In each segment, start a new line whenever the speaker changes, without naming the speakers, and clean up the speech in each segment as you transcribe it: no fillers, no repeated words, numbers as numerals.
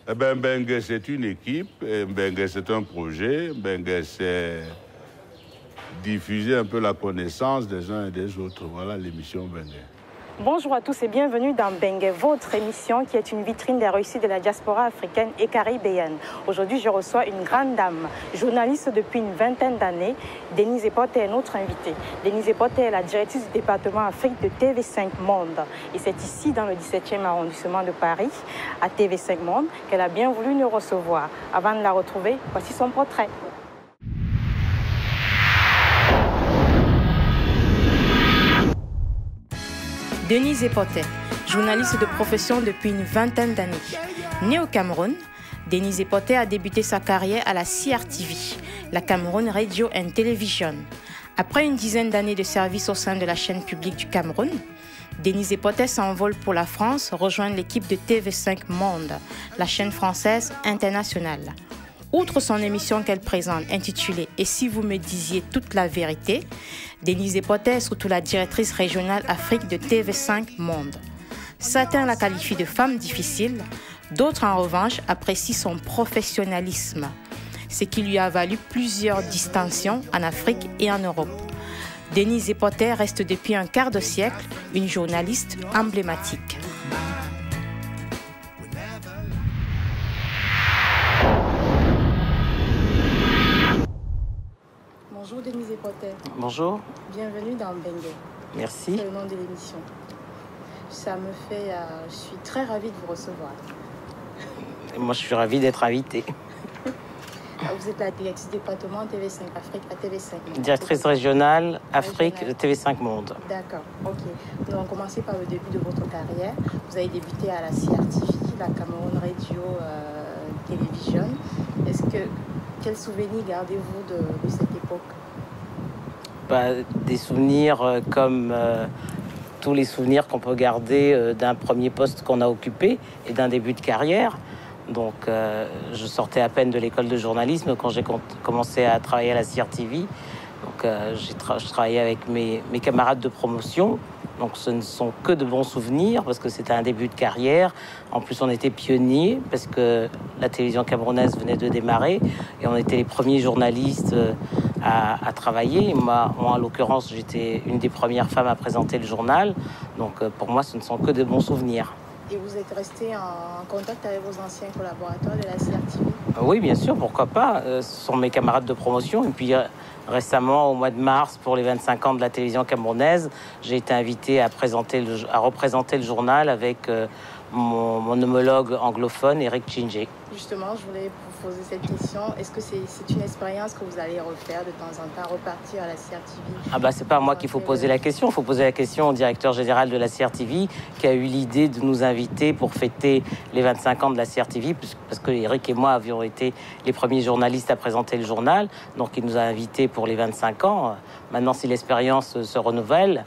Eh bien, Mbengue, c'est une équipe, Mbengue, c'est un projet, Mbengue, c'est diffuser un peu la connaissance des uns et des autres. Voilà l'émission Mbengue.
Bonjour à tous et bienvenue dans Mbengue, votre émission qui est une vitrine des réussites de la diaspora africaine et caribéenne. Aujourd'hui, je reçois une grande dame, journaliste depuis une vingtaine d'années. Denise Epoté est notre invitée. Denise Epoté est la directrice du département Afrique de TV5 Monde. Et c'est ici, dans le 17e arrondissement de Paris, à TV5 Monde, qu'elle a bien voulu nous recevoir. Avant de la retrouver, voici son portrait. Denise Epoté, journaliste de profession depuis une vingtaine d'années. Née au Cameroun, Denise Epoté a débuté sa carrière à la CRTV, la Cameroun Radio and Television. Après une dizaine d'années de service au sein de la chaîne publique du Cameroun, Denise Epoté s'envole pour la France rejoindre l'équipe de TV5 Monde, la chaîne française internationale. Outre son émission qu'elle présente intitulée « Et si vous me disiez toute la vérité », Denise Epoté est surtout la directrice régionale Afrique de TV5 Monde. Certains la qualifient de femme difficile, d'autres en revanche apprécient son professionnalisme, ce qui lui a valu plusieurs distinctions en Afrique et en Europe. Denise Epoté reste depuis un quart de siècle une journaliste emblématique. Bonjour Denise Epoté.
Bonjour.
Bienvenue dans Mbengue.
Merci.
C'est le nom de l'émission. Ça me fait... je suis très ravie de vous recevoir.
Et moi, je suis ravie d'être invitée.
Vous êtes la directrice département TV5 Afrique à TV5 Monde.
Directrice régionale Afrique de TV5 Monde.
D'accord, ok. Nous allons commencer par le début de votre carrière. Vous avez débuté à la CRTV, la Cameroun Radio Television. Quels souvenirs gardez-vous de cette époque?
Des souvenirs comme tous les souvenirs qu'on peut garder d'un premier poste qu'on a occupé et d'un début de carrière. Donc, je sortais à peine de l'école de journalisme quand j'ai commencé à travailler à la CRTV. Donc, je travaillais avec mes camarades de promotion. Donc, ce ne sont que de bons souvenirs parce que c'était un début de carrière. En plus, on était pionniers parce que la télévision camerounaise venait de démarrer et on était les premiers journalistes à travailler. Moi, en l'occurrence, j'étais une des premières femmes à présenter le journal. Donc, pour moi, ce ne sont que de bons souvenirs.
Et vous êtes resté en contact avec vos anciens collaborateurs de la CRTV?
Oui, bien sûr, pourquoi pas. Ce sont mes camarades de promotion. Et puis récemment, au mois de mars, pour les 25 ans de la télévision camerounaise, j'ai été invité à représenter le journal avec mon homologue anglophone, Eric Chingé.
Justement, je voulais vous poser cette question. Est-ce que c'est une expérience que vous allez refaire de temps en temps, repartir à la CRTV?
C'est pas à moi qu'il faut poser la question. Il faut poser la question au directeur général de la CRTV qui a eu l'idée de nous inviter pour fêter les 25 ans de la CRTV, parce que Eric et moi avions été les premiers journalistes à présenter le journal. Donc, il nous a invités pour les 25 ans. Maintenant, si l'expérience se renouvelle,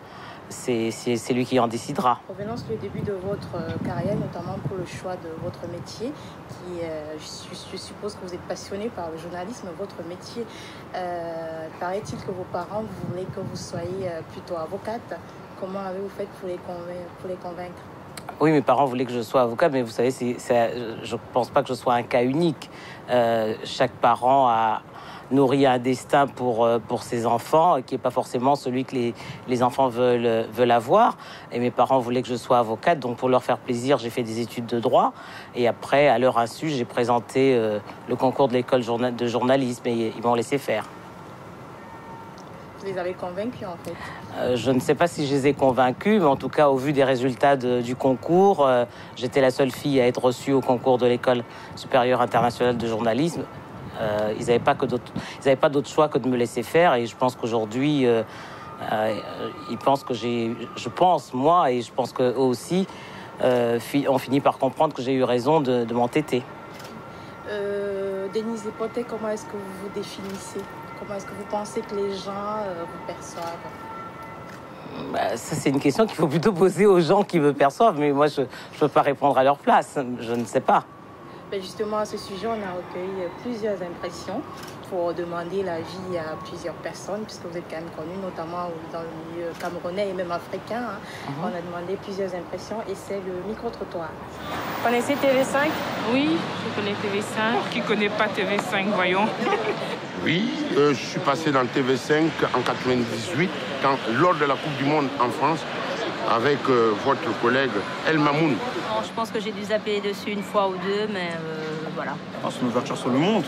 c'est lui qui en décidera.
Revenons sur le début de votre carrière, notamment pour le choix de votre métier, qui, je suppose que vous êtes passionné par le journalisme, votre métier. Paraît-il que vos parents voulaient que vous soyez plutôt avocate. Comment avez-vous fait pour les convaincre?
Oui, mes parents voulaient que je sois avocat, mais vous savez, je ne pense pas que je sois un cas unique. Chaque parent nourrit un destin pour ses enfants, qui n'est pas forcément celui que les enfants veulent avoir. Et mes parents voulaient que je sois avocate, donc pour leur faire plaisir, j'ai fait des études de droit. Et après, à leur insu, j'ai présenté le concours de l'école de journalisme et ils m'ont laissé faire.
Vous les avez convaincus, en fait?
Je ne sais pas si je les ai convaincus, mais en tout cas, au vu des résultats du concours, j'étais la seule fille à être reçue au concours de l'École supérieure internationale de journalisme. Ils n'avaient pas d'autre choix que de me laisser faire, et je pense qu'aujourd'hui, ils pensent que je pense qu'eux aussi, ont fini par comprendre que j'ai eu raison de m'entêter.
Denise Epoté, comment est-ce que vous vous définissez? Comment est-ce que vous pensez que les gens vous perçoivent?
Ça, c'est une question qu'il faut plutôt poser aux gens qui me perçoivent, mais moi, je ne peux pas répondre à leur place. Je ne sais pas.
Justement, à ce sujet, on a recueilli plusieurs impressions pour demander l'avis à plusieurs personnes, puisque vous êtes quand même connu, notamment dans le milieu camerounais et même africain. On a demandé plusieurs impressions et c'est le micro-trottoir. Connaissez TV5?
Oui, je connais TV5. Qui ne connaît pas TV5, voyons?
Oui, je suis passé dans TV5 en 98, lors de la Coupe du Monde en France, avec votre collègue El Mamoun.
Non, je pense que j'ai dû zapper dessus une fois ou deux, mais voilà.
C'est une ouverture sur le monde.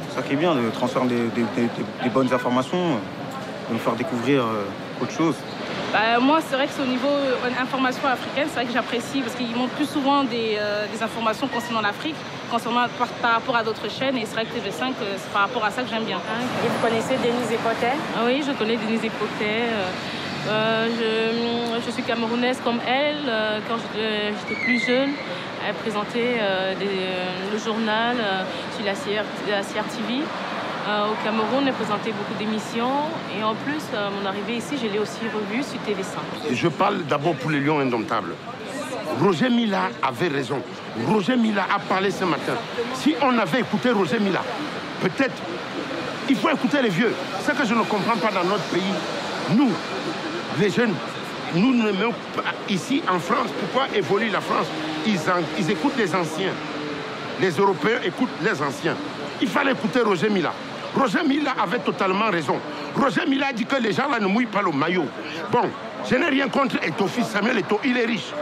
C'est ça qui est bien, de transférer des bonnes informations, de nous faire découvrir autre chose.
Moi, c'est vrai que c'est au niveau information africaine, c'est vrai que j'apprécie parce qu'ils montrent plus souvent des informations concernant l'Afrique, par rapport à d'autres chaînes. Et c'est vrai que TV5, c'est par rapport à ça que j'aime bien.
Et vous connaissez Denise Epotet?
Oui, je connais Denise Epotet. Je suis camerounaise comme elle. Quand j'étais plus jeune, elle présentait le journal sur la CRTV. Au Cameroun, elle présentait beaucoup d'émissions. Et en plus, mon arrivée ici, je l'ai aussi revue sur TV5.
Je parle d'abord pour les Lions indomptables. Roger Mila avait raison. Roger Mila a parlé ce matin. Si on avait écouté Roger Mila, peut-être, il faut écouter les vieux. Ce que je ne comprends pas dans notre pays, nous, les jeunes, nous ne mettons pas ici en France. Pourquoi évolue la France? Ils écoutent les anciens. Les Européens écoutent les anciens. Il fallait écouter Roger Mila. Roger Mila avait totalement raison. Roger Mila a dit que les gens là ne mouillent pas le maillot. Bon, je n'ai rien contre Eto'o fils. Samuel Eto'o, il est riche.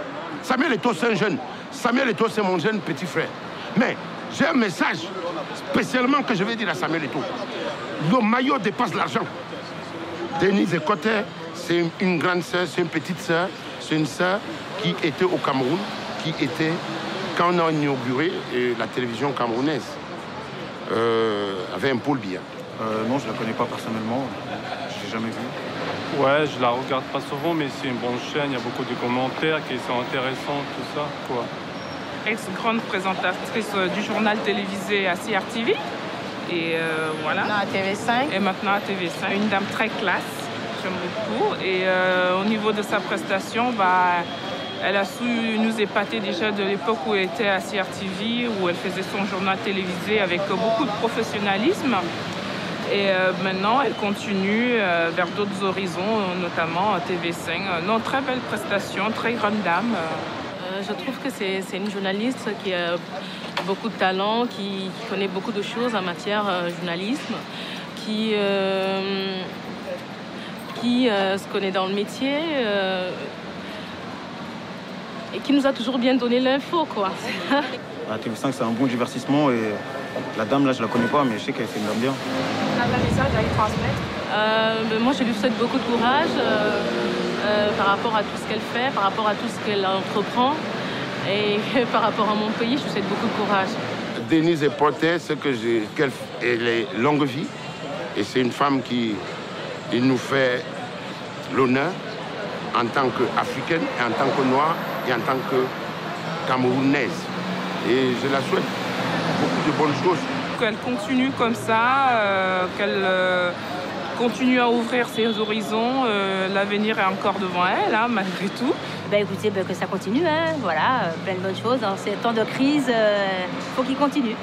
Samuel Eto'o, c'est un jeune. Samuel Eto'o, c'est mon jeune petit frère. Mais j'ai un message spécialement que je vais dire à Samuel Eto'o. Le maillot dépasse l'argent. Denise Epotet, c'est une grande sœur, c'est une petite sœur. C'est une sœur qui était au Cameroun, qui était, quand on a inauguré la télévision camerounaise, avait un pôle bien.
Non, je la connais pas personnellement. Je l'ai jamais vue.
Ouais, je la regarde pas souvent, mais c'est une bonne chaîne. Il y a beaucoup de commentaires qui sont intéressants, tout ça, quoi.
Ex-grande présentatrice du journal télévisé à CRTV. Et voilà.
Maintenant à TV5.
Et maintenant à TV5. Une dame très classe, j'aime beaucoup. Et au niveau de sa prestation, elle a su nous épater déjà de l'époque où elle était à CRTV, où elle faisait son journal télévisé avec beaucoup de professionnalisme. Et maintenant, elle continue vers d'autres horizons, notamment TV5. Non, très belle prestation, très grande dame. Je trouve que c'est une journaliste qui a beaucoup de talent, qui connaît beaucoup de choses en matière journalisme, qui se connaît dans le métier. Et qui nous a toujours bien donné l'info, quoi.
TV5, c'est un bon divertissement et la dame, là, je la connais pas, mais je sais qu'elle fait une dame bien.
Vous avez un message à lui transmettre?
Moi, je lui souhaite beaucoup de courage par rapport à tout ce qu'elle fait, par rapport à tout ce qu'elle entreprend. Et par rapport à mon pays, je lui souhaite beaucoup de courage.
Denise Epotet, elle est longue vie. Et c'est une femme qui nous fait l'honneur en tant qu'Africaine, et en tant que Noire, et en tant que Camerounaise. Et je la souhaite beaucoup de bonnes choses.
Qu'elle continue comme ça, qu'elle continue à ouvrir ses horizons. L'avenir est encore devant elle, hein, malgré tout.
Écoutez, que ça continue, hein, voilà, plein de bonnes choses. Dans ces temps de crise, faut qu'il continue.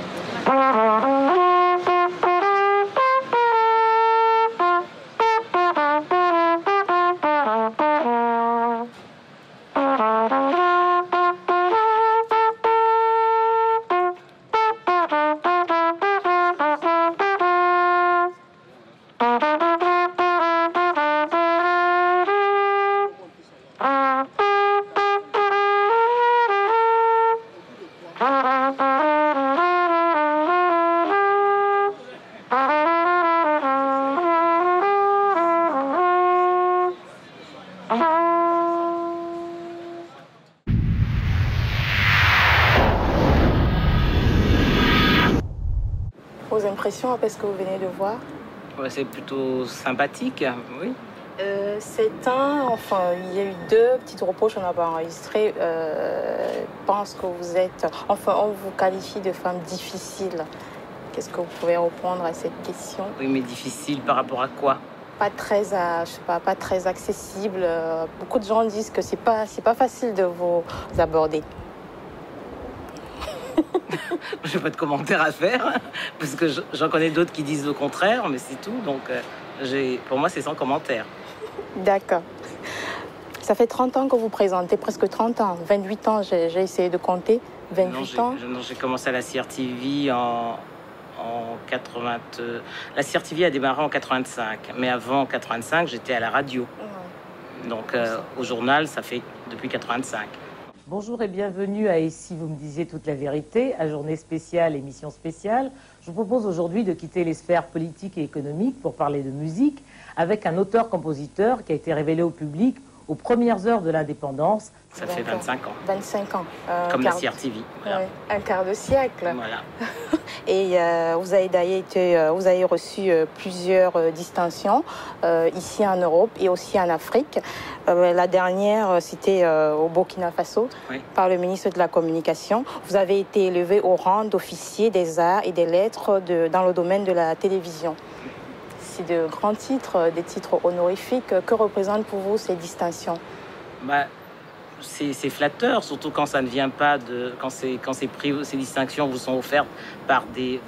Vos impressions après ce que vous venez de voir?
Ouais, c'est plutôt sympathique, oui.
Il y a eu 2 petites reproches qu'on n'a pas enregistrées. Je pense que vous êtes, on vous qualifie de femme difficile. Qu'est-ce que vous pouvez répondre à cette question?
Oui, mais difficile par rapport à quoi?
Pas très accessible. Beaucoup de gens disent que c'est pas facile de vous aborder.
Je n'ai pas de commentaire à faire, parce que j'en connais d'autres qui disent le contraire, mais c'est tout. Donc, pour moi, c'est sans commentaire.
D'accord. Ça fait 30 ans que vous présentez, presque 30 ans, 28 ans, j'ai essayé de compter, 28 ans.
Non, j'ai commencé à la CRTV en 80... La CRTV a démarré en 85, mais avant 85, j'étais à la radio. Donc au journal, ça fait depuis 85.
Bonjour et bienvenue à Et si vous me disiez toute la vérité, à journée spéciale, émission spéciale. Je vous propose aujourd'hui de quitter les sphères politiques et économiques pour parler de musique avec un auteur-compositeur qui a été révélé au public aux premières heures de l'indépendance.
Ça fait 25 ans.
25 ans.
Comme la CRTV. Voilà.
Ouais, un quart de siècle.
Voilà.
Et vous avez reçu plusieurs distinctions ici en Europe et aussi en Afrique. La dernière, c'était au Burkina Faso, oui, par le ministre de la Communication. Vous avez été élevé au rang d'officier des arts et des lettres dans le domaine de la télévision. C'est de grands titres, des titres honorifiques. Que représentent pour vous ces distinctions?
C'est flatteur, surtout quand ça ne vient pas de... Quand ces distinctions vous sont offertes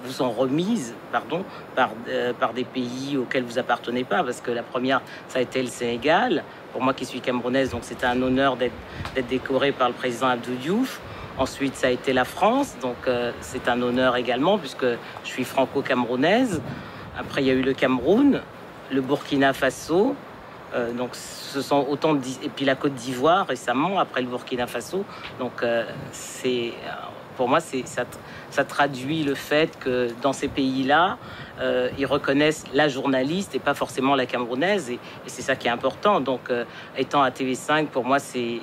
vous sont remises, par des pays auxquels vous appartenez pas, parce que la première, ça a été le Sénégal. Pour moi qui suis camerounaise, donc c'était un honneur d'être décoré par le président Abdou Diouf. Ensuite, ça a été la France, donc c'est un honneur également, puisque je suis franco-camerounaise. Après, il y a eu le Cameroun, le Burkina Faso. Donc, ce sont autant de... Et puis la Côte d'Ivoire récemment, après le Burkina Faso. Donc, pour moi, ça traduit le fait que dans ces pays-là, ils reconnaissent la journaliste et pas forcément la camerounaise. Et c'est ça qui est important. Donc, étant à TV5, pour moi, c'est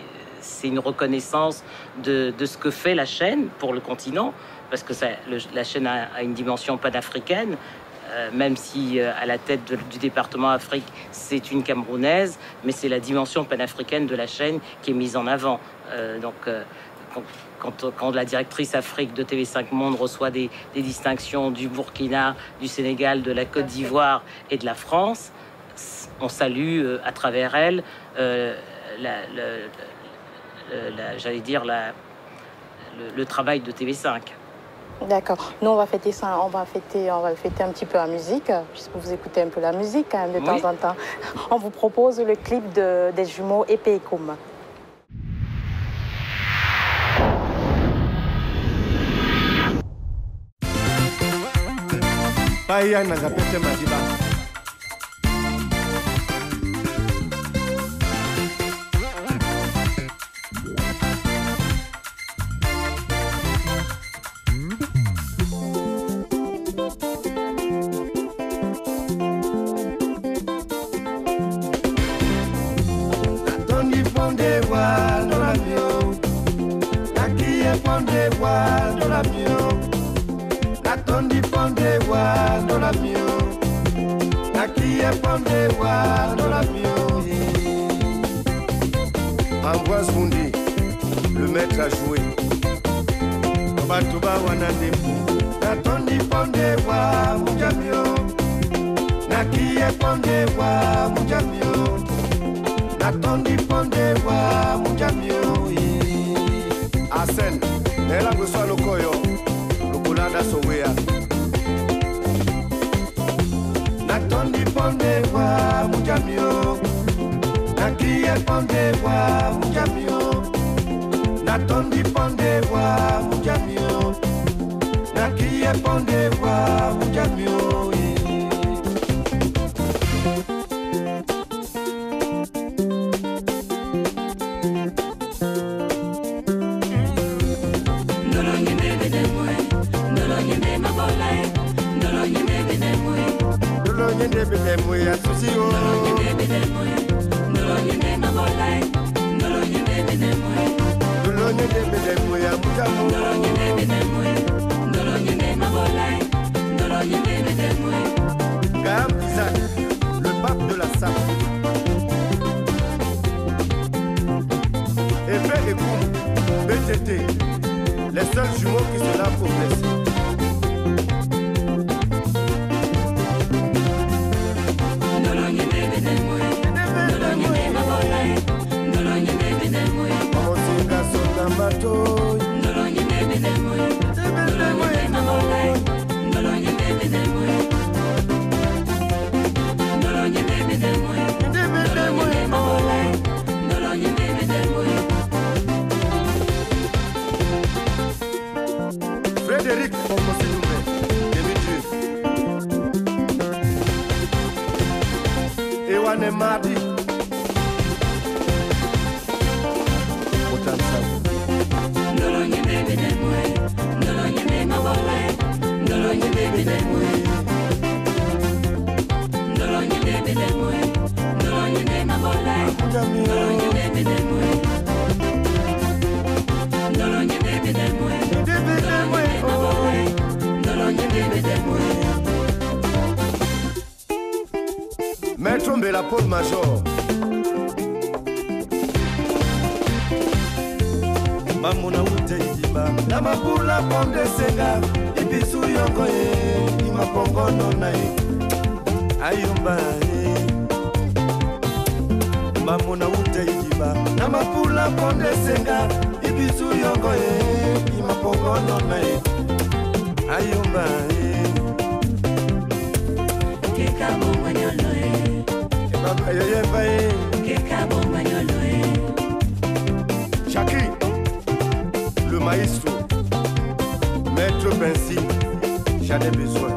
une reconnaissance de ce que fait la chaîne pour le continent. Parce que la chaîne a une dimension panafricaine. Même si à la tête du département Afrique, c'est une Camerounaise, mais c'est la dimension panafricaine de la chaîne qui est mise en avant. Quand la directrice Afrique de TV5 Monde reçoit des distinctions du Burkina, du Sénégal, de la Côte d'Ivoire et de la France, on salue à travers elle, j'allais dire, le travail de TV5.
D'accord. Nous, on va fêter ça. On va le fêter un petit peu en musique, puisque vous écoutez un peu la musique quand même de temps en temps. On vous propose le clip des jumeaux Épée et Koum.
Ambroise Mundi, le maître a joué. Batuba Wanandembo, Natondi Pondewa, Mujamio, Nakie Pondewa, Mujamio, Natondi Pondewa, Mujamio. Asen, Nela Guswa Lokoyo, Lukulanda Sowea. Natondi Pondewa, Mujamio. Nakie Pondewa, Mujamio. Natondi Pondewa, Mujamio. Nakie Pondewa, Mujamio. Le pape de la SAP. Épée et Koum, BTT, les seuls jumeaux qui se lavent au blessé.
Nolonye
mardi. Maître Mbela Paul Major. Mamuna ute idiba na mabula ponde senga ibisu yongo ye imapongo nona ye ayumba ye. Mamuna ute idiba na mabula ponde senga ibisu yongo ye imapongo nona ye ayumba ye. Kekabo manyolo ye kebaba ye bae kekabo manyolo ye. Jackie le maestro, Maître Bensi, j'en ai besoin.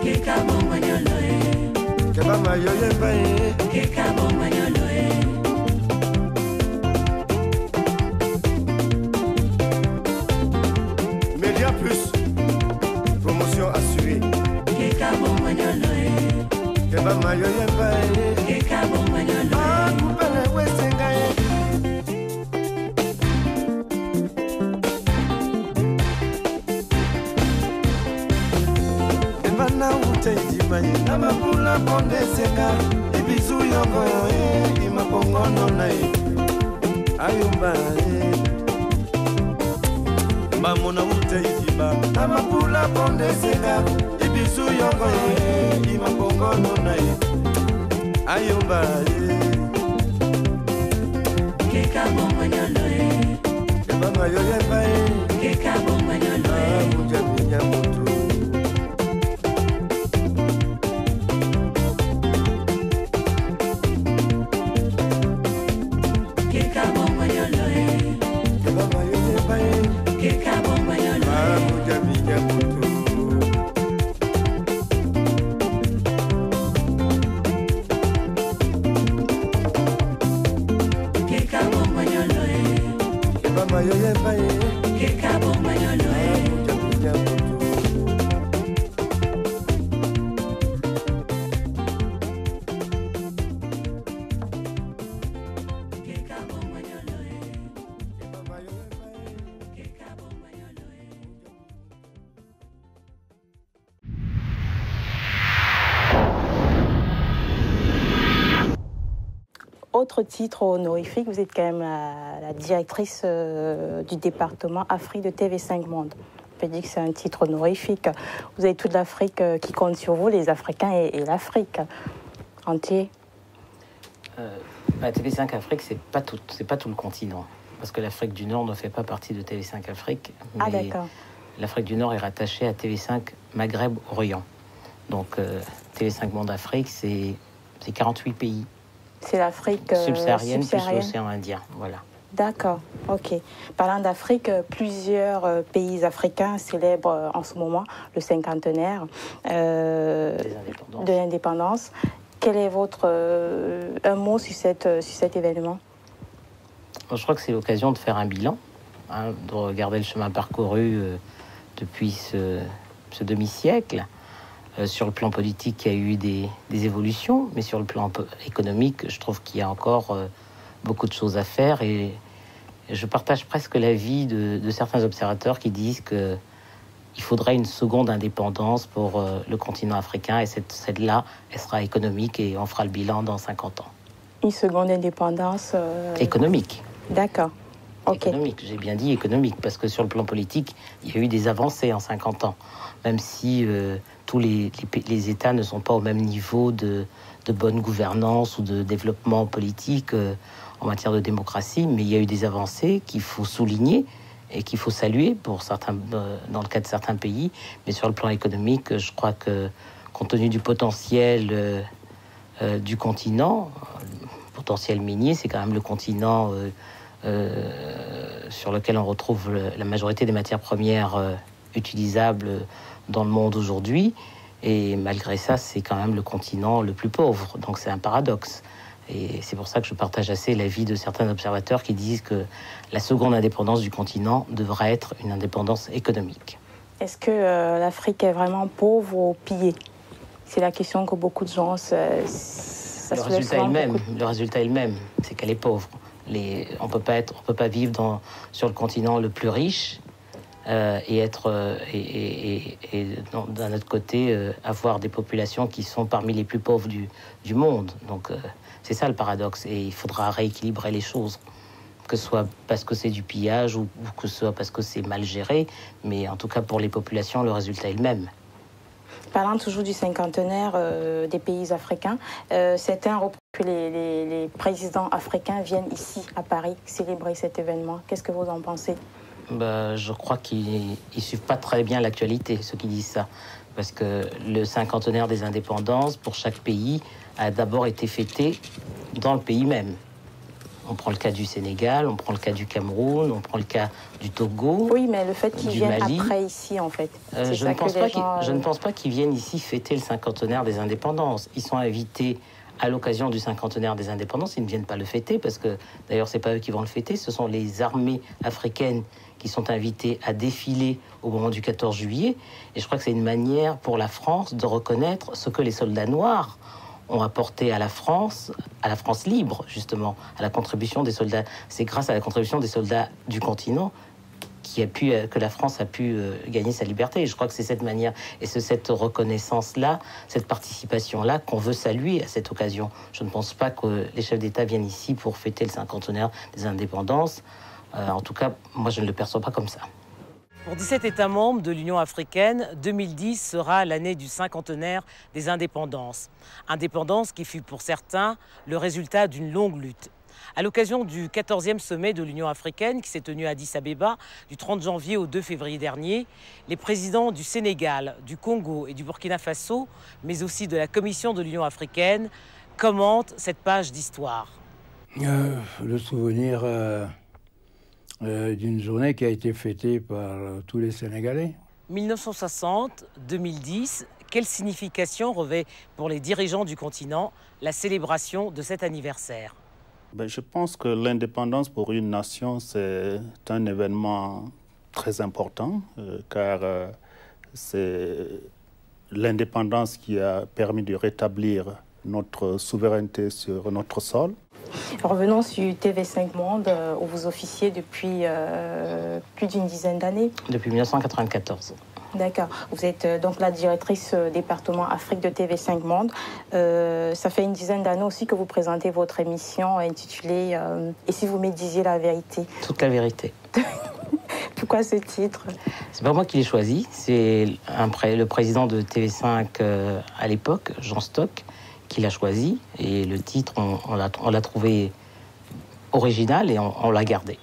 Kekabo manyoloe, keba mayoye bae. Kekabo manyoloe. Média Plus, promotion assurée. Kekabo manyoloe, keba mayoye bae. Kekabo manyoloe. Ah, coupele wesengaye. Na mabula ponde senga ibizu yongo ye imapongo nona ye ayumba ye. Mamona ute idiba na mabula ponde senga ibizu yongo ye imapongo nona ye ayumba ye. Kekabo manyolo ye keba mayoye bae. Kekabo manyolo ye munja minya mutu.
Autre titre honorifique, vous êtes quand même la directrice du département Afrique de TV5 Monde. On peut dire que c'est un titre honorifique. Vous avez toute l'Afrique qui compte sur vous, les Africains et l'Afrique entier.
TV5 Afrique, c'est pas tout le continent. Parce que l'Afrique du Nord ne fait pas partie de TV5 Afrique.
Ah d'accord.
L'Afrique du Nord est rattachée à TV5 Maghreb Orient. Donc TV5 Monde Afrique, c'est 48 pays.
C'est l'Afrique
subsaharienne plus l'océan Indien, voilà.
D'accord, ok. Parlant d'Afrique, plusieurs pays africains célèbrent en ce moment le cinquantenaire de l'indépendance. Quel est votre un mot sur cet événement?
Je crois que c'est l'occasion de faire un bilan, de regarder le chemin parcouru depuis ce demi-siècle. Sur le plan politique, il y a eu des évolutions, mais sur le plan économique, je trouve qu'il y a encore beaucoup de choses à faire. Et je partage presque l'avis de certains observateurs qui disent qu'il faudrait une seconde indépendance pour le continent africain. Et celle-là, elle sera économique et on fera le bilan dans 50 ans.
Une seconde indépendance
économique.
D'accord. Okay.
Économique, j'ai bien dit économique, parce que sur le plan politique, il y a eu des avancées en 50 ans. Même si tous les États ne sont pas au même niveau de bonne gouvernance ou de développement politique en matière de démocratie, mais il y a eu des avancées qu'il faut souligner et qu'il faut saluer dans le cas de certains pays. Mais sur le plan économique, je crois que, compte tenu du potentiel du continent, potentiel minier, c'est quand même le continent sur lequel on retrouve la majorité des matières premières utilisables dans le monde aujourd'hui. Et malgré ça, c'est quand même le continent le plus pauvre. Donc c'est un paradoxe. Et c'est pour ça que je partage assez l'avis de certains observateurs qui disent que la seconde indépendance du continent devrait être une indépendance économique.
Est-ce que l'Afrique est vraiment pauvre ou pillée? C'est la question que beaucoup de gens
le résultat est le même, c'est qu'elle est pauvre. On peut pas vivre sur le continent le plus riche et d'un autre côté avoir des populations qui sont parmi les plus pauvres du monde. Donc c'est ça le paradoxe, et il faudra rééquilibrer les choses, que ce soit parce que c'est du pillage ou que ce soit parce que c'est mal géré, mais en tout cas pour les populations le résultat est le même.
Parlant toujours du cinquantenaire des pays africains, certains reprochent que les présidents africains viennent ici, à Paris, célébrer cet événement. Qu'est-ce que vous en pensez?
Je crois qu'ils ne suivent pas très bien l'actualité, ceux qui disent ça. Parce que le cinquantenaire des indépendances, pour chaque pays, a d'abord été fêté dans le pays même. On prend le cas du Sénégal, on prend le cas du Cameroun, on prend le cas du Togo.
Oui, mais le fait qu'ils viennent après ici, en fait.
Je ne pense pas qu'ils viennent ici fêter le cinquantenaire des indépendances. Ils sont invités à l'occasion du cinquantenaire des indépendances. Ils ne viennent pas le fêter parce que, d'ailleurs, c'est pas eux qui vont le fêter. Ce sont les armées africaines qui sont invitées à défiler au moment du 14 juillet. Et je crois que c'est une manière pour la France de reconnaître ce que les soldats noirs ont apporté à la France libre, justement, à la contribution des soldats. C'est grâce à la contribution des soldats du continent que la France a pu gagner sa liberté. Et je crois que c'est cette manière et c'est cette reconnaissance-là, cette participation-là qu'on veut saluer à cette occasion. Je ne pense pas que les chefs d'État viennent ici pour fêter le cinquantenaire des indépendances. En tout cas, moi, je ne le perçois pas comme ça.
Pour 17 États membres de l'Union africaine, 2010 sera l'année du cinquantenaire des indépendances. Indépendance qui fut pour certains le résultat d'une longue lutte. À l'occasion du 14e sommet de l'Union africaine qui s'est tenu à Addis Abeba du 30 janvier au 2 février dernier, les présidents du Sénégal, du Congo et du Burkina Faso, mais aussi de la Commission de l'Union africaine, commentent cette page d'histoire.
Le souvenir d'une journée qui a été fêtée par tous les Sénégalais.
1960-2010, quelle signification revêt pour les dirigeants du continent la célébration de cet anniversaire?
Je pense que l'indépendance pour une nation, c'est un événement très important, car c'est l'indépendance qui a permis de rétablir notre souveraineté sur notre sol.
Revenons sur TV5 Monde, où vous officiez depuis plus d'une dizaine d'années.
Depuis 1994.
D'accord. Vous êtes donc la directrice département Afrique de TV5 Monde. Ça fait une dizaine d'années aussi que vous présentez votre émission intitulée « Et si vous me disiez la vérité ?»
Toute la vérité.
Pourquoi ce titre?
C'est pas moi qui l'ai choisi, c'est le président de TV5 à l'époque, Jean Stock, qui l'a choisi. Et le titre, on l'a trouvé original et on l'a gardé.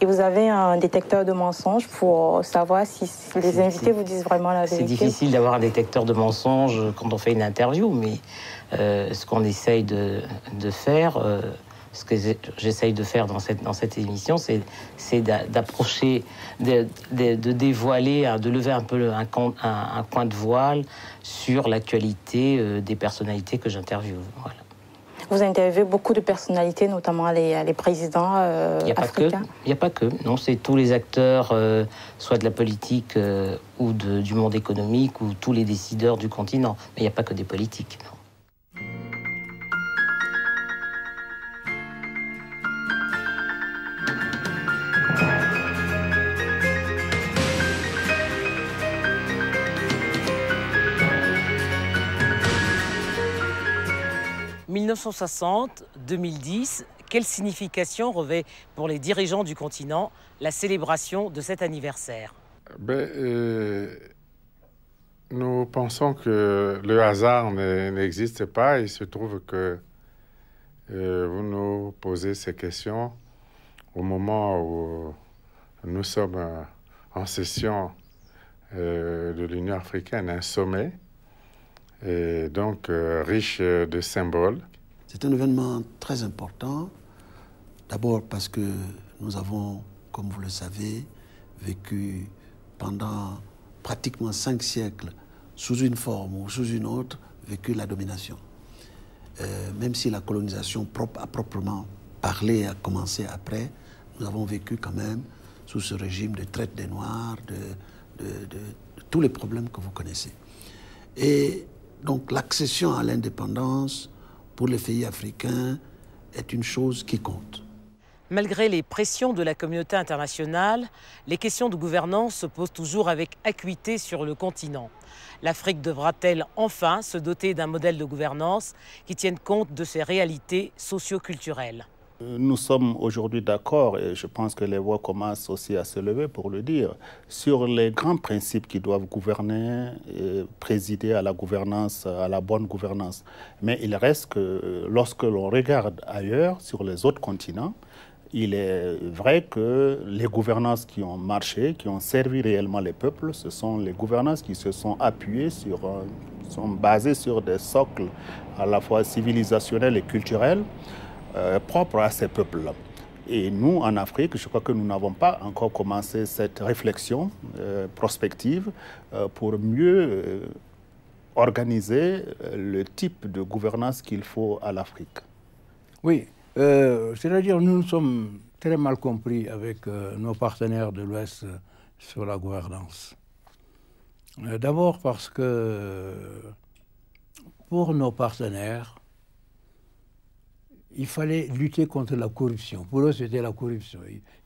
Et vous avez un détecteur de mensonges pour savoir si les invités vous disent vraiment la vérité?
C'est difficile d'avoir un détecteur de mensonges quand on fait une interview, mais ce qu'on essaye de faire, ce que j'essaye de faire dans cette émission, c'est d'approcher, de dévoiler, de lever un peu un coin de voile sur l'actualité des personnalités que j'interviewe. Voilà.
Vous interviewez beaucoup de personnalités, notamment les présidents africains.
Il n'y a pas que. Non, c'est tous les acteurs, soit de la politique ou du monde économique, ou tous les décideurs du continent. Mais il n'y a pas que des politiques, non.
« 1960-2010, quelle signification revêt pour les dirigeants du continent la célébration de cet anniversaire?
Nous pensons que le hasard n'existe pas. Il se trouve que vous nous posez ces questions au moment où nous sommes en session de l'Union africaine, un sommet, et donc riche de symboles.
C'est un événement très important, d'abord parce que nous avons, comme vous le savez, vécu pendant pratiquement 5 siècles sous une forme ou sous une autre, vécu la domination. Même si la colonisation à proprement parler a commencé après, nous avons vécu quand même sous ce régime de traite des Noirs, de tous les problèmes que vous connaissez. Et donc l'accession à l'indépendance pour les pays africains est une chose qui compte.
Malgré les pressions de la communauté internationale, les questions de gouvernance se posent toujours avec acuité sur le continent. L'Afrique devra-t-elle enfin se doter d'un modèle de gouvernance qui tienne compte de ses réalités socio-culturelles ?
Nous sommes aujourd'hui d'accord, et je pense que les voix commencent aussi à se lever pour le dire, sur les grands principes qui doivent gouverner et présider à la gouvernance, à la bonne gouvernance. Mais il reste que lorsque l'on regarde ailleurs, sur les autres continents, il est vrai que les gouvernances qui ont marché, qui ont servi réellement les peuples, ce sont les gouvernances qui se sont appuyées sont basées sur des socles à la fois civilisationnels et culturels, propre à ces peuples-là. Et nous, en Afrique, je crois que nous n'avons pas encore commencé cette réflexion prospective pour mieux organiser le type de gouvernance qu'il faut à l'Afrique.
Oui, c'est-à-dire nous sommes très mal compris avec nos partenaires de l'Ouest sur la gouvernance. D'abord parce que pour nos partenaires, il fallait lutter contre la corruption. Pour eux, c'était la corruption.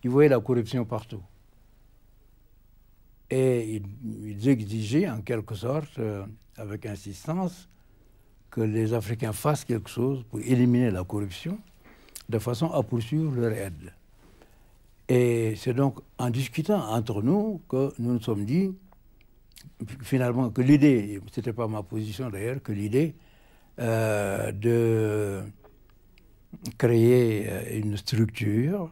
Ils voyaient la corruption partout. Et ils exigeaient, en quelque sorte, avec insistance, que les Africains fassent quelque chose pour éliminer la corruption, de façon à poursuivre leur aide. Et c'est donc en discutant entre nous que nous nous sommes dit, finalement, que l'idée, ce n'était pas ma position d'ailleurs, que l'idée de créer une structure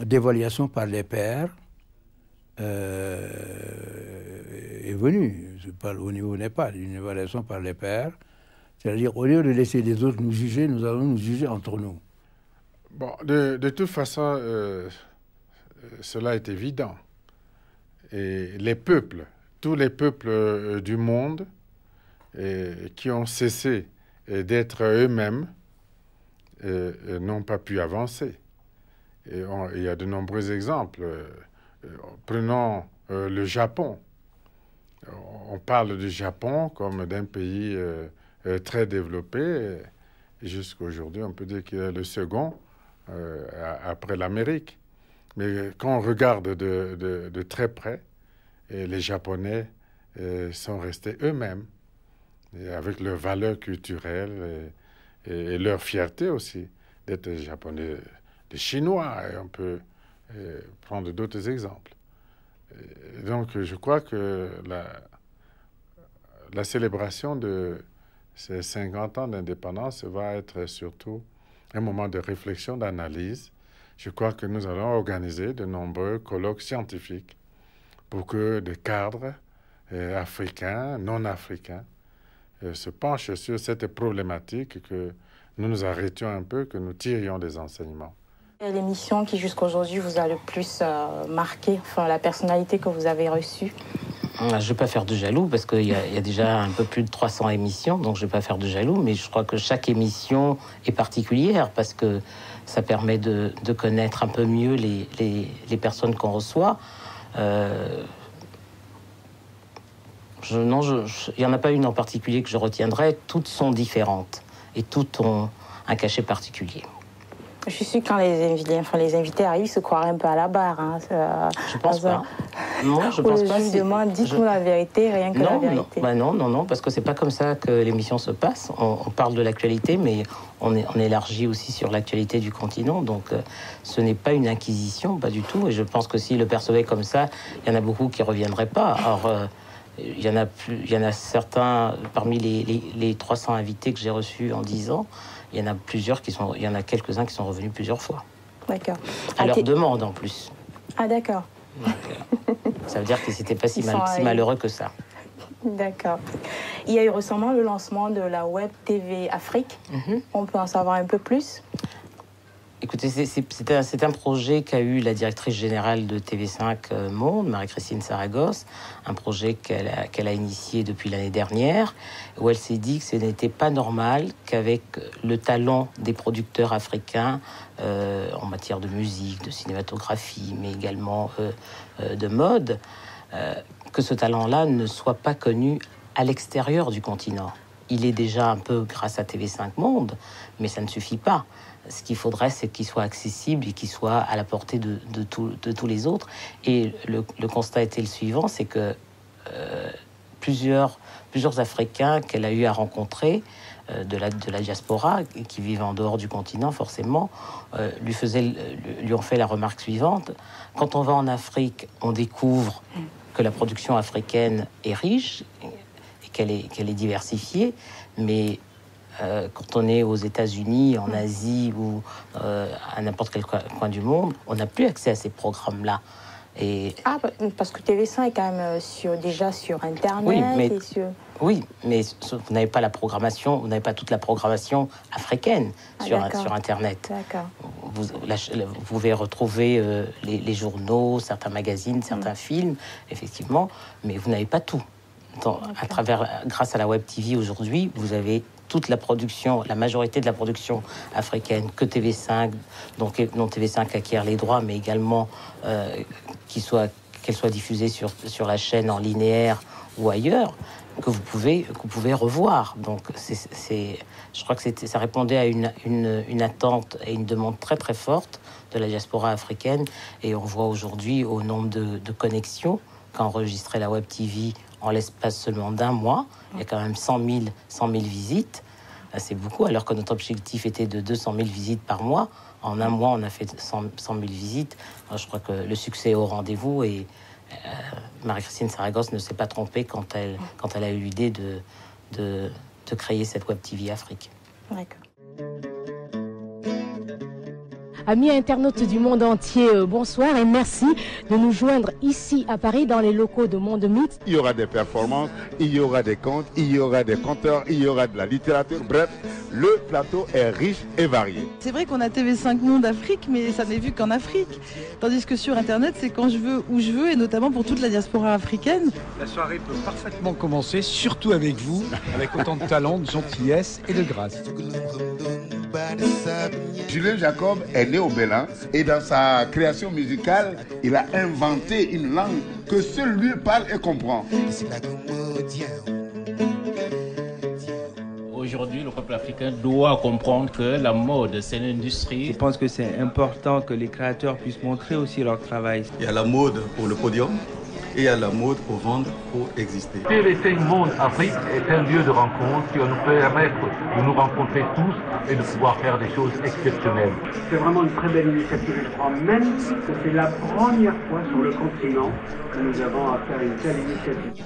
d'évaluation par les pairs est venue. Je parle au niveau Népal, une évaluation par les pairs. C'est-à-dire, au lieu de laisser les autres nous juger, nous allons nous juger entre nous.
Bon, de toute façon, cela est évident. Et les peuples, tous les peuples du monde qui ont cessé d'être eux-mêmes, n'ont pas pu avancer. Et il y a de nombreux exemples. Prenons le Japon. On parle du Japon comme d'un pays très développé. Jusqu'à aujourd'hui, on peut dire qu'il est le second après l'Amérique. Mais quand on regarde de très près, les Japonais sont restés eux-mêmes, et avec leurs valeurs culturelles et leur fierté aussi d'être Japonais, des Chinois, et on peut prendre d'autres exemples. Et donc je crois que la célébration de ces 50 ans d'indépendance va être surtout un moment de réflexion, d'analyse. Je crois que nous allons organiser de nombreux colloques scientifiques pour que des cadres africains, non africains, se penchent sur cette problématique, que nous nous arrêtions un peu, que nous tirions des enseignements.
L'émission qui jusqu'à aujourd'hui vous a le plus marqué, enfin la personnalité que vous avez reçue?
Je ne vais pas faire de jaloux parce qu'il y a déjà un peu plus de 300 émissions, donc je ne vais pas faire de jaloux, mais je crois que chaque émission est particulière parce que ça permet de connaître un peu mieux les personnes qu'on reçoit. Il n'y en a pas une en particulier que je retiendrai. Toutes sont différentes et toutes ont un cachet particulier.
Je suis sûre que quand les invités arrivent, ils se croiraient un peu à la barre. Hein.
Je pense pas. Non, je pense pas.
Je demande, dites-nous la vérité, rien que la vérité.
Non, parce que c'est pas comme ça que l'émission se passe. On parle de l'actualité, mais on élargit aussi sur l'actualité du continent. Donc, ce n'est pas une inquisition, pas du tout. Et je pense que s'ils le percevaient comme ça, il y en a beaucoup qui reviendraient pas. Alors, il y en a certains parmi les 300 invités que j'ai reçus en 10 ans. Il y en a il y en a quelques-uns qui sont revenus plusieurs fois.
D'accord.
À leur demande en plus.
Ah d'accord.
Donc, ça veut dire que c'était pas si malheureux que ça.
D'accord. Il y a eu récemment le lancement de la Web TV Afrique. On peut en savoir un peu plus?
Écoutez, c'est un projet qu'a eu la directrice générale de TV5 Monde, Marie-Christine Saragosse, un projet qu'elle a initié depuis l'année dernière, où elle s'est dit que ce n'était pas normal qu'avec le talent des producteurs africains en matière de musique, de cinématographie, mais également de mode, que ce talent-là ne soit pas connu à l'extérieur du continent. Il est déjà un peu grâce à TV5 Monde, mais ça ne suffit pas. Ce qu'il faudrait, c'est qu'il soit accessible et qu'il soit à la portée de tous les autres. Et le constat était le suivant, c'est que plusieurs Africains qu'elle a eu à rencontrer de la diaspora, qui vivent en dehors du continent forcément, lui ont fait la remarque suivante. Quand on va en Afrique, on découvre que la production africaine est riche et qu'elle est diversifiée, mais quand on est aux États-Unis, en Asie ou à n'importe quel coin du monde, on n'a plus accès à ces programmes-là. Et...
Ah, parce que TV5 est quand même déjà sur Internet.
Oui, mais vous n'avez pas la programmation, vous n'avez pas toute la programmation africaine sur Internet.
D'accord.
Vous pouvez retrouver les journaux, certains magazines, certains films, effectivement, mais vous n'avez pas tout. Grâce à la Web TV aujourd'hui, vous avez toute la production, la majorité de la production africaine que TV5, dont TV5 acquiert les droits, mais également qu'elle soit diffusée sur la chaîne en linéaire ou ailleurs, que vous pouvez revoir. Donc je crois que ça répondait à une attente et une demande très très forte de la diaspora africaine, et on voit aujourd'hui au nombre de connexions qu'a enregistré la Web TV en l'espace seulement d'un mois. Il y a quand même 100 000 visites. C'est beaucoup, alors que notre objectif était de 200 000 visites par mois. En un mois, on a fait 100 000 visites. Alors, je crois que le succès est au rendez-vous, et Marie-Christine Saragosse ne s'est pas trompée quand elle a eu l'idée de créer cette Web TV Afrique.
D'accord.
Amis internautes du monde entier, bonsoir et merci de nous joindre ici à Paris dans les locaux de Monde Mix.
Il y aura des performances, il y aura des contes, il y aura des conteurs, il y aura de la littérature. Bref, le plateau est riche et varié.
C'est vrai qu'on a TV5 Monde Afrique, mais ça n'est vu qu'en Afrique. Tandis que sur Internet, c'est quand je veux, où je veux, et notamment pour toute la diaspora africaine.
La soirée peut parfaitement commencer, surtout avec vous, avec autant de talent, de gentillesse et de grâce.
Julien Jacob est né au Bénin et dans sa création musicale, il a inventé une langue que seul lui parle et comprend.
Aujourd'hui, le peuple africain doit comprendre que la mode, c'est une industrie.
Je pense que c'est important que les créateurs puissent montrer aussi leur travail.
Il y a la mode pour le podium et il y a la mode pour vendre, pour exister.
TV5 Monde Afrique est un lieu de rencontre qui va nous permettre de nous rencontrer tous et de pouvoir faire des choses exceptionnelles.
C'est vraiment une très belle initiative, je crois même que c'est la première fois sur le continent que nous avons à faire une telle initiative.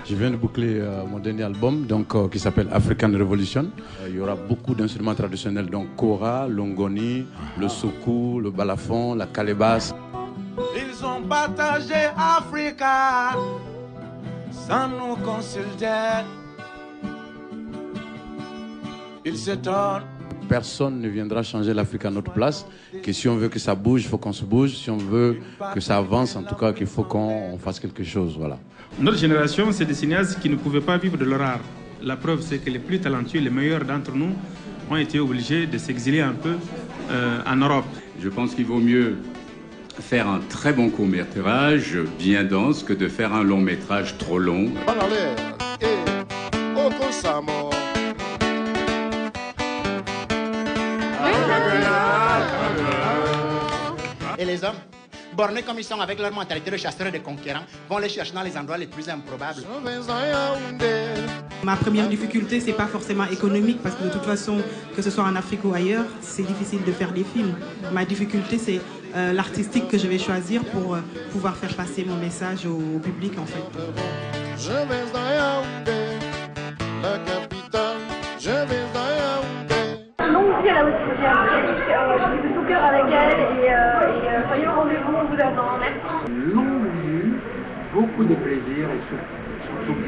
Je viens de boucler mon dernier album qui s'appelle African Revolution. Il y aura beaucoup d'instruments traditionnels, donc kora, l'ongoni, le soukou, le balafon, la calebasse.
Ils ont partagé Africa sans nous consulter. Ils s'étonnent.
Personne ne viendra changer l'Afrique à notre place. Que si on veut que ça bouge, il faut qu'on se bouge. Si on veut que ça avance, en tout cas, qu'il faut qu'on fasse quelque chose. Voilà.
Notre génération, c'est des cinéastes qui ne pouvaient pas vivre de leur art. La preuve, c'est que les plus talentueux, les meilleurs d'entre nous, ont été obligés de s'exiler un peu en Europe.
Je pense qu'il vaut mieux faire un très bon court-métrage bien dense que de faire un long-métrage trop long.
Et les hommes, bornés comme ils sont avec leur mentalité de chasseurs et de conquérants, vont les chercher dans les endroits les plus improbables.
Ma première difficulté, c'est pas forcément économique, parce que de toute façon, que ce soit en Afrique ou ailleurs, c'est difficile de faire des films. Ma difficulté, c'est l'artistique que je vais choisir pour pouvoir faire passer mon message au public, en fait.
Je vais à Yaoundé, la capitale, je vais à Yaoundé.
Longue vie à la Web TV Afrique, je suis de tout cœur avec elle et soyez au rendez-vous, on vous attend, merci.
Longue vie, beaucoup de plaisir et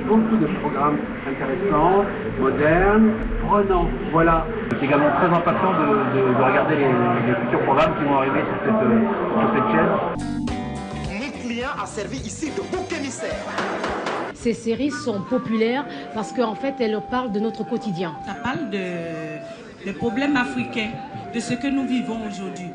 beaucoup de programmes intéressants, modernes, prenants. Voilà.
Je suis également très impatient de regarder les futurs programmes qui vont arriver sur cette chaîne.
Mon client a servi ici de bouc émissaire.
Ces séries sont populaires parce qu'en fait, elles parlent de notre quotidien.
Ça parle des problèmes africains, de ce que nous vivons aujourd'hui.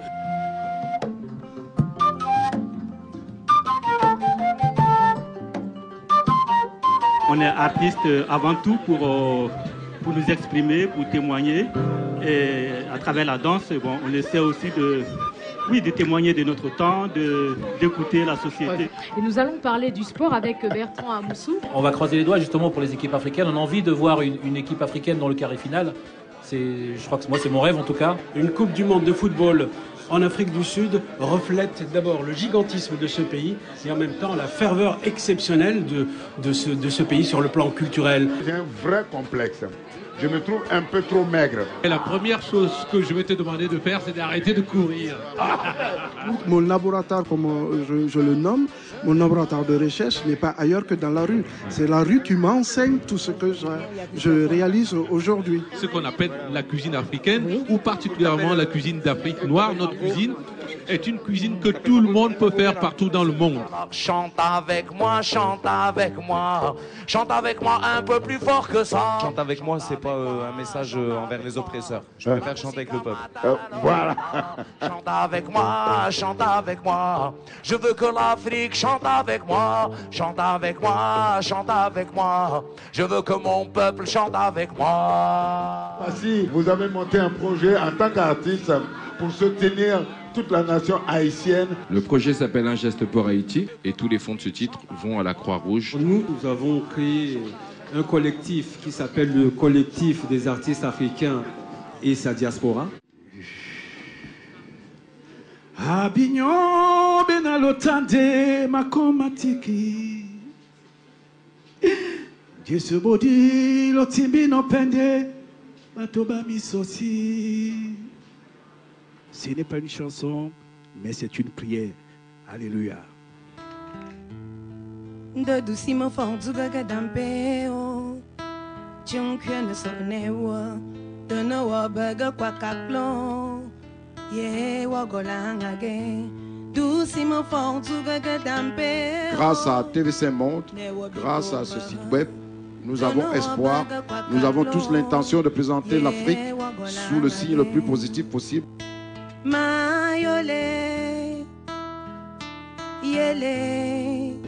On est artiste avant tout pour nous exprimer, pour témoigner. Et à travers la danse, bon, on essaie aussi de témoigner de notre temps, d'écouter la société.
Et nous allons parler du sport avec Bertrand Amoussou.
On va croiser les doigts justement pour les équipes africaines. On a envie de voir une équipe africaine dans le carré final. Je crois que moi, c'est mon rêve en tout cas.
Une Coupe du Monde de football en Afrique du Sud reflète d'abord le gigantisme de ce pays et en même temps la ferveur exceptionnelle de ce pays sur le plan culturel.
J'ai un vrai complexe. Je me trouve un peu trop maigre.
Et la première chose que je vais te demander de faire, c'est d'arrêter de courir.
Mon laboratoire, comme je le nomme, mon laboratoire de recherche n'est pas ailleurs que dans la rue. C'est la rue qui m'enseigne tout ce que je réalise aujourd'hui.
Ce qu'on appelle la cuisine africaine, ou particulièrement la cuisine d'Afrique noire. Notre cuisine est une cuisine que tout le monde peut faire partout dans le monde.
Chante avec moi, chante avec moi, chante avec moi un peu plus fort que ça.
Chante avec moi, c'est pas un message envers les oppresseurs. Je préfère chanter avec le peuple.
Voilà.
Chante avec moi, chante avec moi. Je veux que l'Afrique chante avec moi, chante avec moi, chante avec moi. Je veux que mon peuple chante avec moi.
Si vous avez monté un projet en tant qu'artiste pour soutenir toute la nation haïtienne.
Le projet s'appelle Un geste pour Haïti et tous les fonds de ce titre vont à la Croix-Rouge.
Nous avons créé un collectif qui s'appelle le collectif des artistes africains et sa diaspora. Abignon benalotande makomatiki Jesu bodi lotimbi no pende matoba misoti. Ce n'est pas une chanson, mais c'est une prière. Alléluia.
De doucement fort du gagadampe Junkian sonewa Donawa baga kwa kaklon Ye wagolang again Doucement fort du gagadampe.
Grâce à TVC Monde, grâce à ce site web, nous avons espoir, nous avons tous l'intention de présenter l'Afrique sous le signe le plus positif possible.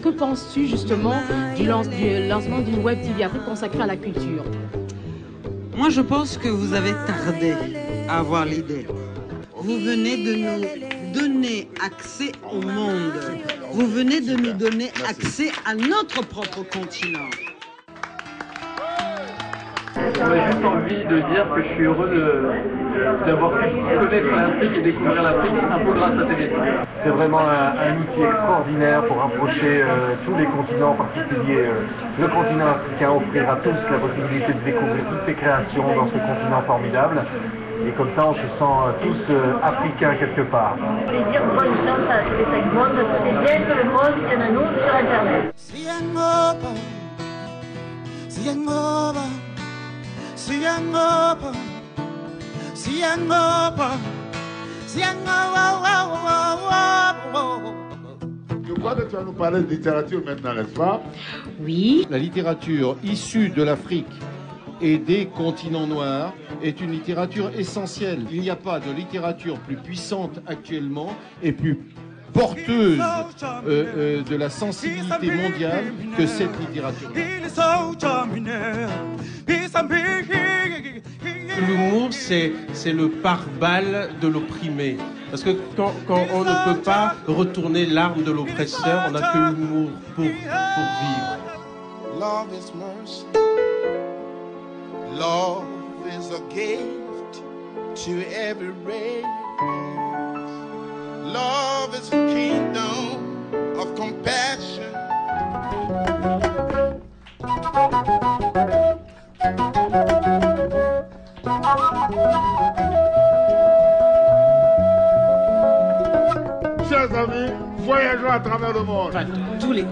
Que penses-tu justement du lancement d'une web TV Afrique consacrée à la culture?
Moi, je pense que vous avez tardé à avoir l'idée. Vous venez de nous donner accès au monde. Vous venez de nous donner accès à notre propre continent.
J'aurais juste envie de dire que je suis heureux d'avoir pu connaître l'Afrique et découvrir l'Afrique un peu grâce à TV.
C'est vraiment un outil extraordinaire pour rapprocher tous les continents, en particulier le continent africain, offrir à tous la possibilité de découvrir toutes ces créations dans ce continent formidable. Et comme ça, on se sent tous africains quelque part.
Je vais dire bonne chance à TV5 Monde, c'est bien que le monde tienne à nous sur Internet.
Je crois que tu vas nous parler de littérature maintenant, n'est-ce pas?
Oui.
La littérature issue de l'Afrique et des continents noirs est une littérature essentielle. Il n'y a pas de littérature plus puissante actuellement et plus porteuse de la sensibilité mondiale que cette littérature.
L'humour, c'est le pare-balles de l'opprimé. Parce que quand on ne peut pas retourner l'arme de l'oppresseur, on n'a que l'humour pour vivre.
Love is mercy. Love is a gift to every race. Love is a kingdom of compassion.
Chers amis, voyageons à travers le monde.
Enfin,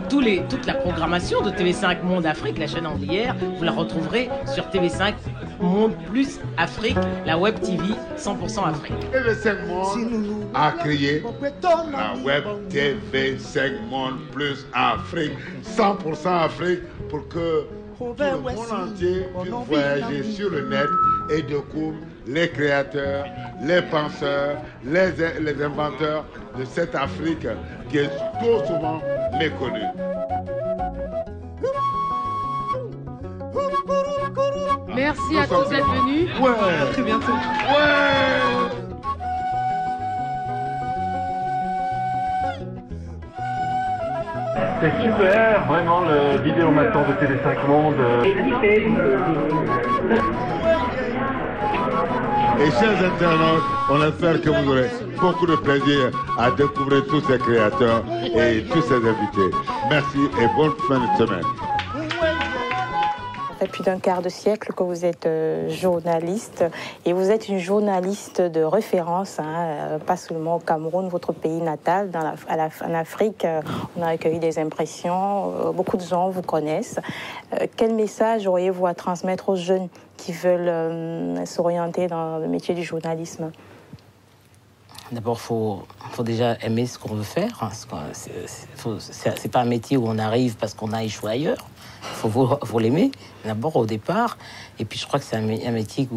toute la programmation de TV5 Monde Afrique, la chaîne anglière, vous la retrouverez sur TV5 Monde Plus Afrique, la Web TV 100% Afrique.
TV5 Monde a créé la Web TV5 Monde Plus Afrique, 100% Afrique, pour que tout le monde entier puisse voyager sur le net et découvre les créateurs, les penseurs, les inventeurs de cette Afrique qui est trop souvent méconnue.
Merci à tous d'être venus.
Ouais.
À très bientôt.
Ouais.
C'est super, vraiment le vidéomaton de TV5 Monde.
Et chers internautes, on espère que vous aurez beaucoup de plaisir à découvrir tous ces créateurs et tous ces invités. Merci et bonne fin de semaine.
Ça fait plus d'un quart de siècle que vous êtes journaliste et vous êtes une journaliste de référence, hein, pas seulement au Cameroun, votre pays natal, en Afrique. On a recueilli des impressions, beaucoup de gens vous connaissent. Quel message auriez-vous à transmettre aux jeunes qui veulent s'orienter dans le métier du journalisme?
D'abord, faut déjà aimer ce qu'on veut faire. Hein. C'est pas un métier où on arrive parce qu'on a échoué ailleurs. Faut l'aimer d'abord au départ. Et puis je crois que c'est un métier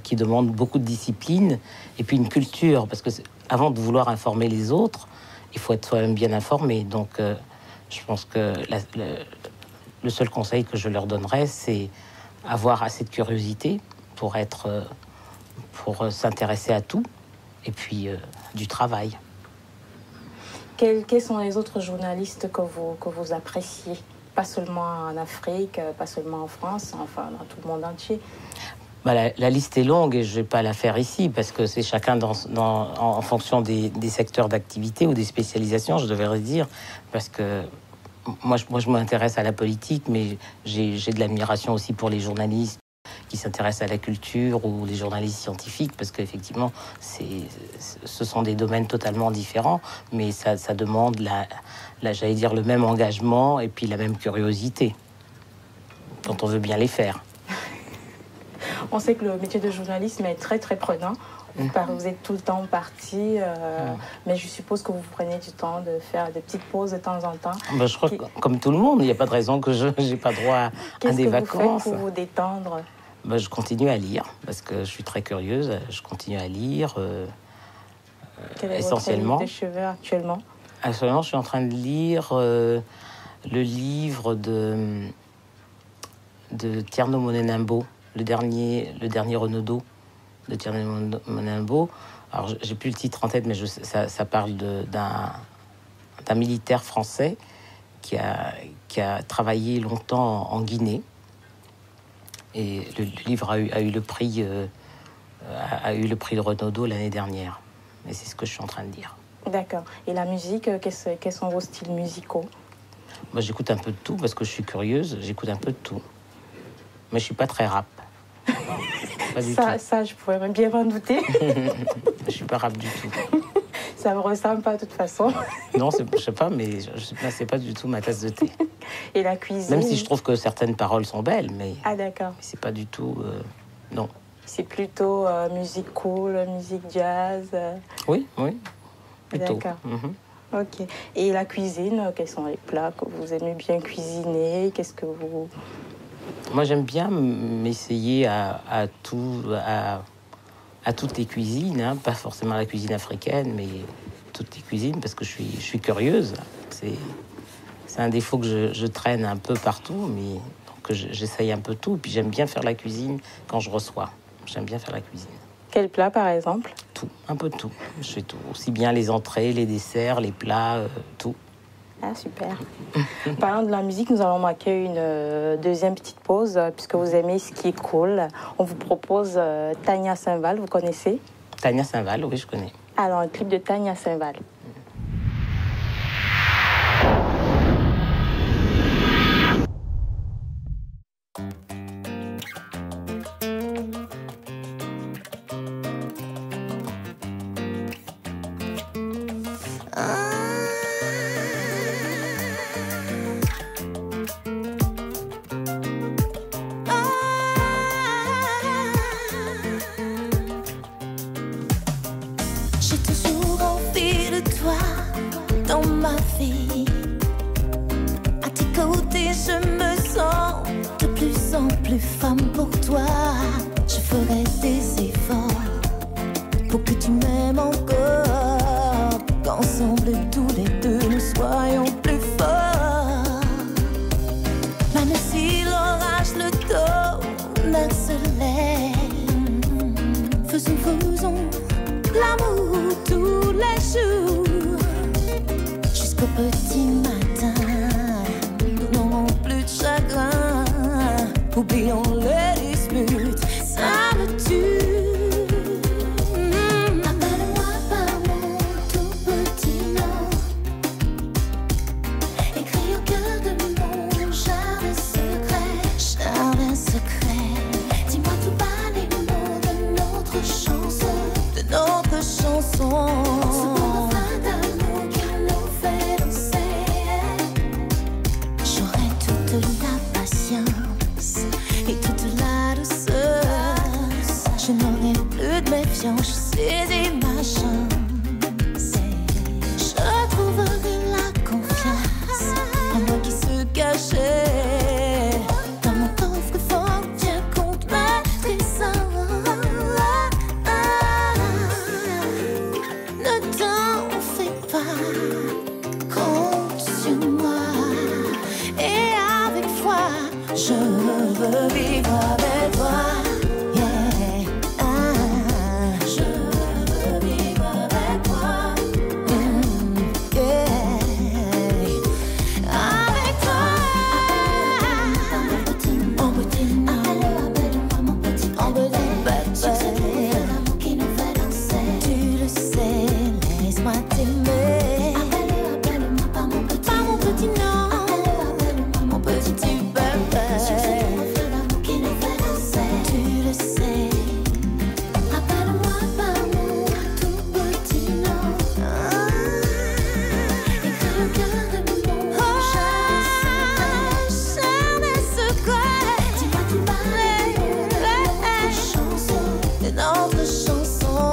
qui demande beaucoup de discipline et puis une culture. Parce que avant de vouloir informer les autres, il faut être soi-même bien informé. Donc je pense que le seul conseil que je leur donnerais, c'est avoir assez de curiosité pour s'intéresser à tout. Et puis du travail.
Quels sont les autres journalistes que vous appréciez? Pas seulement en Afrique, pas seulement en France, enfin dans tout le monde entier.
Bah, la liste est longue et je ne vais pas la faire ici parce que c'est chacun en fonction des secteurs d'activité ou des spécialisations, je devrais dire. Parce que moi je m'intéresse à la politique, mais j'ai de l'admiration aussi pour les journalistes qui s'intéressent à la culture ou les journalistes scientifiques, parce qu'effectivement, ce sont des domaines totalement différents, mais ça demande, j'allais dire, le même engagement et puis la même curiosité, quand on veut bien les faire.
On sait que le métier de journalisme est très, très prenant. Vous êtes tout le temps parti, mais je suppose que vous prenez du temps de faire des petites pauses de temps en temps.
Ben, je crois que, comme tout le monde, il n'y a pas de raison que je n'ai pas droit à des vacances.
Qu'est-ce que vous faites pour vous détendre?
Ben, je continue à lire, parce que je suis très curieuse. Je continue à lire, essentiellement.
Quel est votre livre de chevet actuellement?
Actuellement, je suis en train de lire le livre de Tierno Monenimbo, le dernier Renaudot de Tierno Monenimbo. Alors, j'ai plus le titre en tête, mais ça parle d'un militaire français qui a travaillé longtemps en Guinée. Et le livre a eu le prix de Renaudot l'année dernière. Et c'est ce que je suis en train de dire.
D'accord. Et la musique, quels sont vos styles musicaux?
Moi, j'écoute un peu de tout parce que je suis curieuse. J'écoute un peu de tout. Mais je suis pas très rap. Pas du tout.
Ça, je pourrais bien m'en douter.
Je suis pas rap du tout.
Ça me ressemble pas de toute façon.
Non, je sais pas, mais c'est pas du tout ma tasse de thé.
Et la cuisine?
Même si je trouve que certaines paroles sont belles, mais...
Ah, d'accord.
C'est pas du tout... non.
C'est plutôt musique cool, musique jazz?
Oui, plutôt.
D'accord. Ok. Et la cuisine, quels sont les plats que vous aimez bien cuisiner? Qu'est-ce que vous...
Moi, j'aime bien m'essayer à toutes les cuisines, hein. Pas forcément la cuisine africaine, mais toutes les cuisines, parce que je suis curieuse. C'est un défaut que je traîne un peu partout, mais donc j'essaye un peu tout. Puis j'aime bien faire la cuisine quand je reçois. J'aime bien faire la cuisine.
Quel plat, par exemple?
Tout, un peu tout. Je fais tout. Aussi bien les entrées, les desserts, les plats, tout.
Ah, super. Parlant de la musique, nous allons marquer une deuxième petite pause, puisque vous aimez ce qui est cool. On vous propose Tania Saint-Val, vous connaissez?
Tania Saint-Val, oui, je connais.
Alors, un clip de Tania Saint-Val.
qu'au petit matin, nous n'aurons plus de chagrin. Oublions les disputes, ça me tue. Appelle-moi par mon tout petit nom, écrit au cœur de mon jardin secret. Dis-moi tout bas les mots de notre chanson, ce beau refrain d'amour qui nous fait danser. J'aurai toute la patience et toute la douceur. Je n'aurai plus de méfiance, je saisis ma chance. Je trouverai la confiance en moi qui se cachait dans mon coffre fort. Viens contre ma trésor. Ne t'en fais pas, compte sur moi. Et avec foi, je veux vivre avec toi. Je veux vivre avec toi. Avec toi. Mon petit nom, appelle-moi mon petit bébé. C'est l'amour qui nous fait danser. Tu le sais, laisse-moi t'aimer. Appelle-moi par mon petit nom. Mon petit bébé. C'est l'amour qui nous fait danser. Tu le sais. Appelle-moi par mon tout petit nom. Écris au cœur de mon jardin secret. Dis-moi tout bas de notre chanson.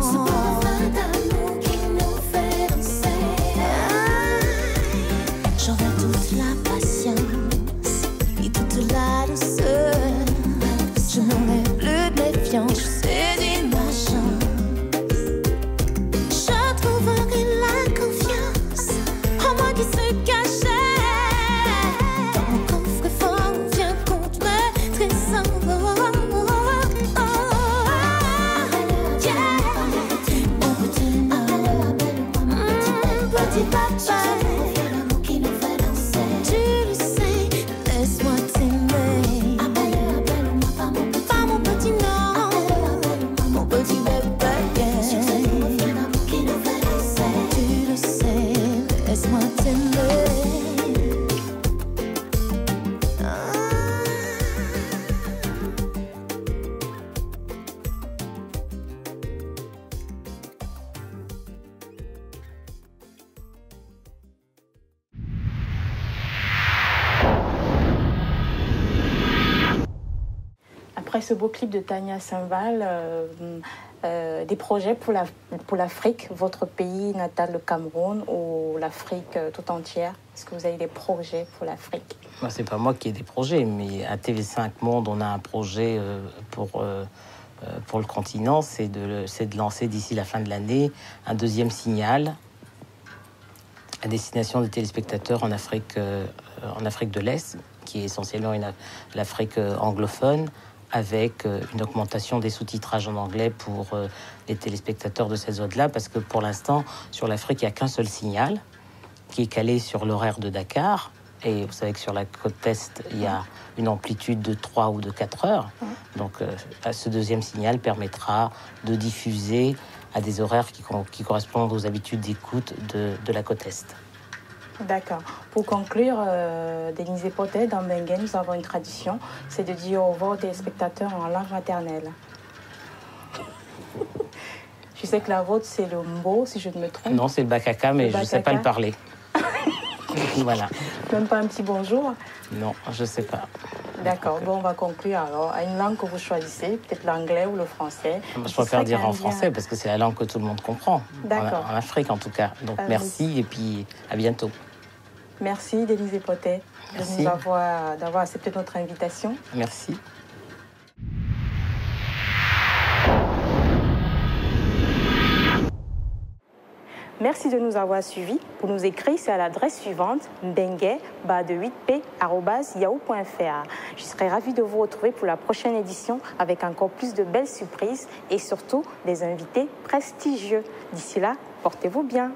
Ce beau refrain d'amour qui nous fait danser. J'aurai toute la patience et toute la douceur. Je n'aurai plus de méfiance, je saisis ma chance. Je trouverai la confiance en moi qui se cachait dans mon coffre fort. Viens contre mes trésors. Petit papa, l'amour qui nous fait danser. Tu le sais, laisse-moi t'aimer. Appelle-moi par mon petit nom. Mon petit bébé. L'amour qui nous fait danser. Tu le sais, laisse-moi t'aimer.
Après ce beau clip de Tania Saint-Val, des projets pour l'Afrique, votre pays natal, le Cameroun, ou l'Afrique tout entière? Est-ce que vous avez des projets pour l'Afrique?
C'est pas moi qui ai des projets, mais à TV5 Monde, on a un projet pour le continent, c'est de lancer d'ici la fin de l'année un deuxième signal à destination des téléspectateurs en Afrique de l'Est, qui est essentiellement l'Afrique anglophone, avec une augmentation des sous-titrages en anglais pour les téléspectateurs de cette zone-là, parce que pour l'instant, sur l'Afrique, il n'y a qu'un seul signal, qui est calé sur l'horaire de Dakar. Et vous savez que sur la côte Est, il y a une amplitude de 3 ou de 4 heures. Donc ce deuxième signal permettra de diffuser à des horaires qui correspondent aux habitudes d'écoute de la côte Est.
D'accord. Pour conclure, Denise Potet, dans Bengue, nous avons une tradition, c'est de dire au revoir aux téléspectateurs en langue maternelle. Je sais que la vôtre, c'est le mbo, si je ne me trompe.
Non, c'est le bakaka, mais je ne sais pas le parler. Voilà.
Même pas un petit bonjour?
Non, je ne sais pas.
D'accord. Bon, on va conclure alors à une langue que vous choisissez, peut-être l'anglais ou le français.
Je préfère dire en français parce que c'est la langue que tout le monde comprend.
D'accord.
En Afrique, en tout cas. Donc, merci et puis à bientôt.
Merci, Denise Potet, d'avoir accepté notre invitation.
Merci.
Merci de nous avoir suivis. Pour nous écrire, c'est à l'adresse suivante, bengue@8p@yahoo.fr. Je serai ravie de vous retrouver pour la prochaine édition avec encore plus de belles surprises et surtout des invités prestigieux. D'ici là, portez-vous bien.